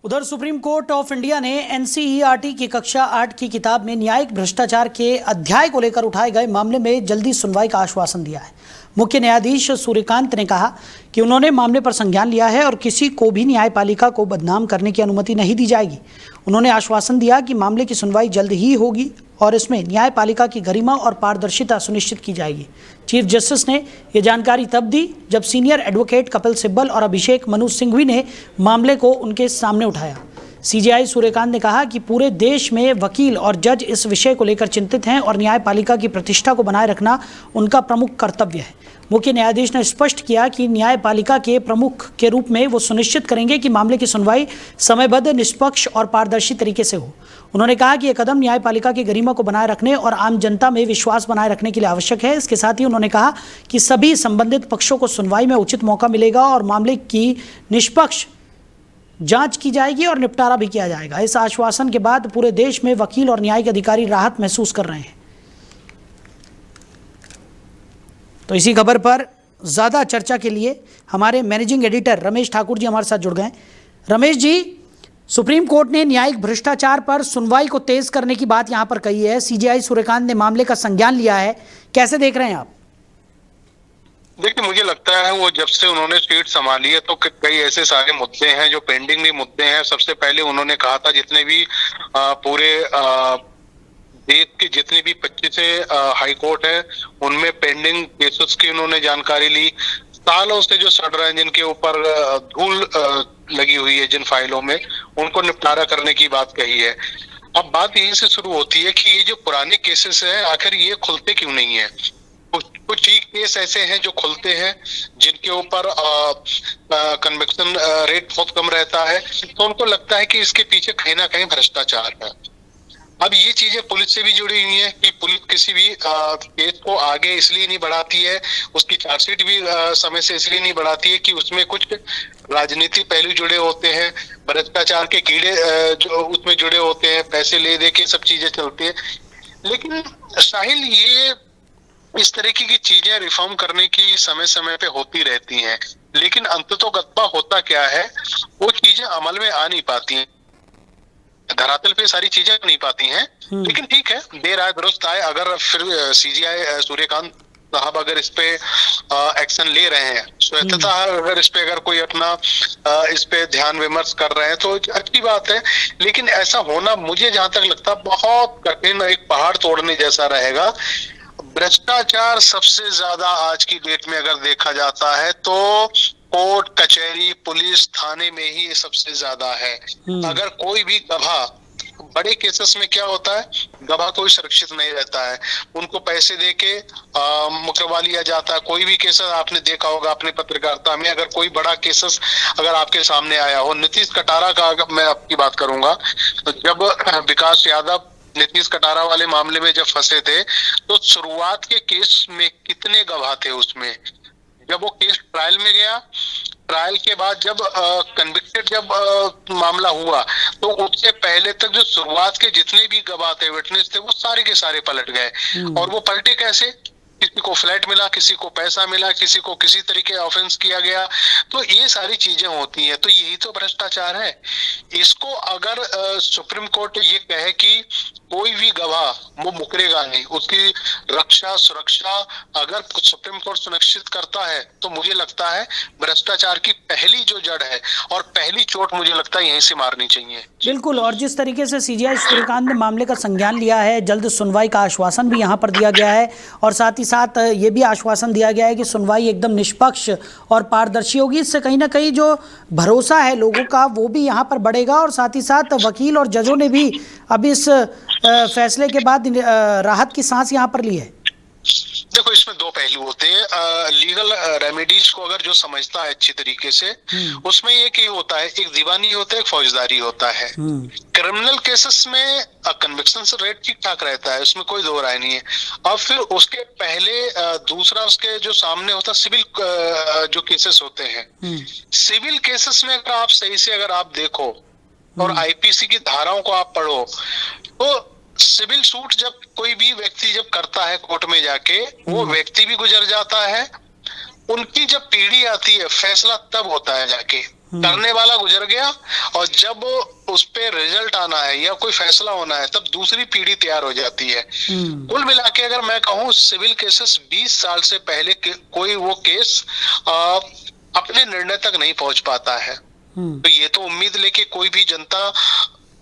उधर supreme court of India ने NCERT की कक्षा 8 की किताब में न्यायिक भ्रष्टाचार के अध्याय को लेकर उठाए गए मामले में जल्दी सुनवाई का आश्वासन दिया है। मुख्य न्यायाधीश सूर्यकांत ने कहा कि उन्होंने मामले पर संज्ञान लिया है और किसी को भी न्यायपालिका को बदनाम करने की अनुमति नहीं दी जाएगी। उन्होंने आश्वासन दिया कि मामले की सुनवाई जल्द ही होगी और इसमें न्यायपालिका की गरिमा और पारदर्शिता सुनिश्चित की जाएगी। चीफ जस्टिस ने यह जानकारी तब दी जब सीनियर एडवोकेट कपिल सिब्बल और अभिषेक मनु सिंघवी ने मामले को उनके सामने उठाया। सीजेआई सूर्यकांत ने कहा कि पूरे देश में वकील और जज इस विषय को लेकर चिंतित हैं और न्यायपालिका की प्रतिष्ठा को बनाए रखना उनका प्रमुख कर्तव्य है। मुख्य न्यायाधीश ने स्पष्ट किया कि न्यायपालिका के प्रमुख के रूप में वो सुनिश्चित करेंगे कि मामले की सुनवाई समयबद्ध, निष्पक्ष और पारदर्शी तरीके से हो। उन्होंने कहा कि यह कदम न्यायपालिका की गरिमा को बनाए रखने और आम जनता में विश्वास बनाए रखने के लिए आवश्यक है। इसके साथ ही उन्होंने कहा कि सभी संबंधित पक्षों को सुनवाई में उचित मौका मिलेगा और मामले की निष्पक्ष जांच की जाएगी और निपटारा भी किया जाएगा। इस आश्वासन के बाद पूरे देश में वकील और न्यायिक अधिकारी राहत महसूस कर रहे हैं। तो इसी खबर पर ज़्यादा चर्चा के लिए हमारे मैनेजिंग एडिटर रमेश ठाकुर जी हमारे साथ जुड़ गए। रमेश जी, सुप्रीम कोर्ट ने न्यायिक भ्रष्टाचार पर सुनवाई को तेज करने की बात यहां पर कही है। सीजेआई सूर्यकांत ने मामले का संज्ञान लिया है, कैसे देख रहे हैं आप? देखिए, मुझे लगता है वो जब से उन्होंने सीट संभाली है तो कई ऐसे सारे मुद्दे हैं जो पेंडिंग भी मुद्दे हैं। सबसे पहले उन्होंने कहा था जितने भी पूरे देश के जितने भी 25 हाई कोर्ट है उनमें पेंडिंग केसेस की उन्होंने जानकारी ली। सालों से जो सड़ रहे हैं, जिनके ऊपर धूल लगी हुई है जिन फाइलों में, उनको निपटारा करने की बात कही है। अब बात यहीं से शुरू होती है कि ये जो पुराने केसेस हैं आखिर ये खुलते क्यों नहीं है। कुछ ही केस ऐसे हैं जो खुलते हैं जिनके ऊपर कन्विक्शन रेट बहुत कम रहता है, तो उनको लगता है कि इसके पीछे कहीं ना कहीं भ्रष्टाचार है। अब ये चीजें पुलिस से भी जुड़ी हुई है कि पुलिस किसी भी केस को आगे इसलिए नहीं बढ़ाती है, उसकी चार्जशीट भी समय से इसलिए नहीं बढ़ाती है कि उसमें कुछ राजनीतिक पहलू जुड़े होते हैं, भ्रष्टाचार के कीड़े जो उसमें जुड़े होते हैं, पैसे ले दे के सब चीजें चलती है। लेकिन साहिल, ये इस तरीके की चीजें रिफॉर्म करने की समय समय पे होती रहती हैं, लेकिन अंततोगत्वा होता क्या है, वो चीजें अमल में आ नहीं पाती हैं, धरातल पे सारी चीजें नहीं पाती हैं। लेकिन ठीक है, देर आए दुरुस्त आए। अगर फिर सीजीआई सूर्यकांत साहब अगर इस पे एक्शन ले रहे हैं, स्वतंत्रता अगर इस पे अगर कोई अपना इस पे ध्यान विमर्श कर रहे हैं तो अच्छी बात है। लेकिन ऐसा होना मुझे जहां तक लगता है बहुत कठिन, एक पहाड़ तोड़ने जैसा रहेगा। भ्रष्टाचार सबसे ज्यादा आज की डेट में अगर देखा जाता है तो कोर्ट कचहरी पुलिस थाने में ही सबसे ज्यादा है। अगर कोई भी गवाह, बड़े केसेस में क्या होता है, गवाह कोई सुरक्षित नहीं रहता है, उनको पैसे देके मुकरवा लिया जाता है। कोई भी केस आपने देखा होगा अपने पत्रकारिता में, अगर कोई बड़ा केसेस अगर आपके सामने आया हो, नीतीश कटारा का अगर मैं आपकी बात करूंगा, तो जब विकास यादव नीतीश कटारा वाले मामले में जब फंसे थे तो शुरुआत के केस में कितने गवाह थे उसमें। जब वो केस ट्रायल में गया, ट्रायल के बाद जब कन्विक्टेड जब मामला हुआ तो उससे पहले तक जो शुरुआत के जितने भी गवाह थे, विटनेस थे, वो सारे के सारे पलट गए। और वो पलटे कैसे? किसी को फ्लैट मिला, किसी को पैसा मिला, किसी को किसी तरीके ऑफेंस किया गया। तो ये सारी चीजें होती हैं, तो यही तो भ्रष्टाचार है। इसको अगर सुप्रीम कोर्ट ये कहे कि कोई भी गवाह वो मुकरेगा नहीं, उसकी रक्षा सुरक्षा अगर सुप्रीम कोर्ट सुनिश्चित करता है तो मुझे लगता है भ्रष्टाचार की पहली जो जड़ है और पहली चोट मुझे लगता है यहीं से मारनी चाहिए। बिल्कुल, और जिस तरीके से सीजेआई सूर्यकांत ने मामले का संज्ञान लिया है, जल्द सुनवाई का आश्वासन भी यहाँ पर दिया गया है और साथ ही साथ ये भी आश्वासन दिया गया है कि सुनवाई एकदम निष्पक्ष और पारदर्शी होगी। इससे कहीं ना कहीं जो भरोसा है लोगों का वो भी यहाँ पर बढ़ेगा और साथ ही साथ वकील और जजों ने भी अब इस फैसले के बाद राहत की सांस यहाँ पर ली है। देखो, इसमें दो पहलू होते हैं। लीगल रेमेडीज को अगर जो समझता है अच्छी तरीके से, उसमें एक ही होता है, एक दीवानी होता है, एक फौजदारी होता है। क्रिमिनल केसेस में कन्विक्शन रेट ठीक ठाक रहता है, उसमें कोई दो राय नहीं है। अब फिर उसके पहले दूसरा उसके जो सामने होता है सिविल जो केसेस होते हैं, सिविल केसेस में अगर आप सही से अगर आप देखो और आईपीसी की धाराओं को आप पढ़ो तो सिविल सूट जब कोई भी व्यक्ति जब करता है कोर्ट में जाके, वो व्यक्ति भी गुजर जाता है, उनकी जब पीढ़ी आती है फैसला तब होता है जाके। करने वाला गुजर गया, और जब उस पे रिजल्ट आना है या कोई फैसला होना है तब दूसरी पीढ़ी तैयार हो जाती है। कुल मिला के अगर मैं कहूँ, सिविल केसेस 20 साल से पहले कोई वो केस अपने निर्णय तक नहीं पहुंच पाता है। तो ये तो उम्मीद लेके कोई भी जनता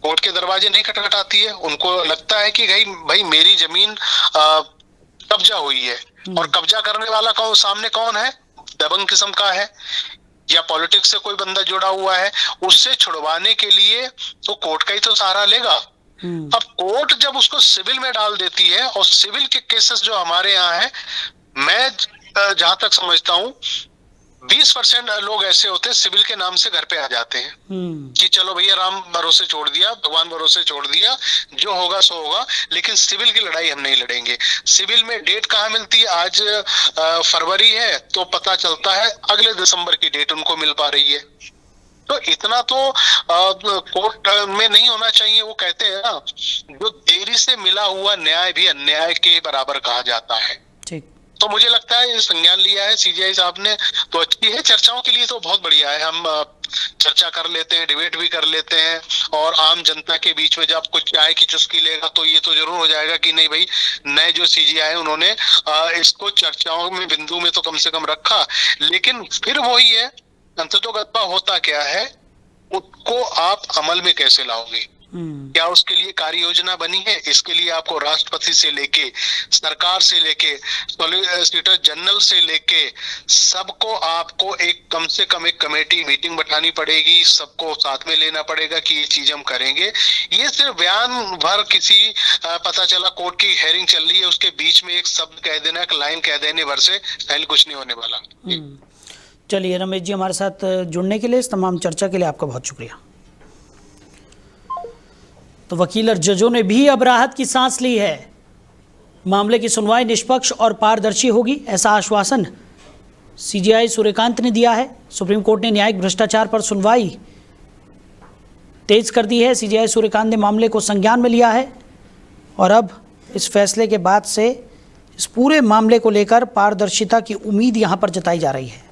कोर्ट के दरवाजे नहीं खटखटाती है। उनको लगता है कि भाई मेरी जमीन कब्जा हुई है, और कब्जा करने वाला सामने कौन है, दबंग किस्म का है या पॉलिटिक्स से कोई बंदा जुड़ा हुआ है, उससे छुड़वाने के लिए तो कोर्ट का ही तो सहारा लेगा। अब कोर्ट जब उसको सिविल में डाल देती है, और सिविल के केसेस जो हमारे यहाँ है, मैं जहां तक समझता हूँ 20% लोग ऐसे होते हैं सिविल के नाम से घर पे आ जाते हैं कि चलो भैया राम भरोसे छोड़ दिया, भगवान भरोसे छोड़ दिया, जो होगा सो होगा, लेकिन सिविल की लड़ाई हम नहीं लड़ेंगे। सिविल में डेट कहाँ मिलती है? आज फरवरी है तो पता चलता है अगले दिसंबर की डेट उनको मिल पा रही है। तो इतना तो कोर्ट में नहीं होना चाहिए। वो कहते हैं ना, जो देरी से मिला हुआ न्याय भी अन्याय के बराबर कहा जाता है। ठीक। तो मुझे लगता है ये संज्ञान लिया है सीजीआई साहब ने, तो अच्छी है। चर्चाओं के लिए तो बहुत बढ़िया है, हम चर्चा कर लेते हैं, डिबेट भी कर लेते हैं, और आम जनता के बीच में जब कुछ चाय की चुस्की लेगा तो ये तो जरूर हो जाएगा कि नहीं भाई, नए जो सीजीआई उन्होंने इसको चर्चाओं में बिंदु में तो कम से कम रखा। लेकिन फिर वही है, अंततोगत्वा होता क्या है, उसको आप अमल में कैसे लाओगे? क्या उसके लिए कार्य योजना बनी है? इसके लिए आपको राष्ट्रपति से लेके, सरकार से लेके, सॉलिसिटर जनरल से लेके सबको आपको एक कम से कम एक कमेटी मीटिंग बैठानी पड़ेगी, सबको साथ में लेना पड़ेगा कि ये चीज हम करेंगे। ये सिर्फ बयान भर किसी पता चला कोर्ट की हेयरिंग चल रही है उसके बीच में एक शब्द कह देना, एक लाइन कह देने भर से पहले कुछ नहीं होने वाला। चलिए रमेश जी, हमारे साथ जुड़ने के लिए, इस तमाम चर्चा के लिए आपका बहुत शुक्रिया। तो वकील और जजों ने भी अब राहत की सांस ली है। मामले की सुनवाई निष्पक्ष और पारदर्शी होगी, ऐसा आश्वासन सीजीआई सूर्यकांत ने दिया है। सुप्रीम कोर्ट ने न्यायिक भ्रष्टाचार पर सुनवाई तेज कर दी है। सीजीआई सूर्यकांत ने मामले को संज्ञान में लिया है, और अब इस फैसले के बाद से इस पूरे मामले को लेकर पारदर्शिता की उम्मीद यहां पर जताई जा रही है।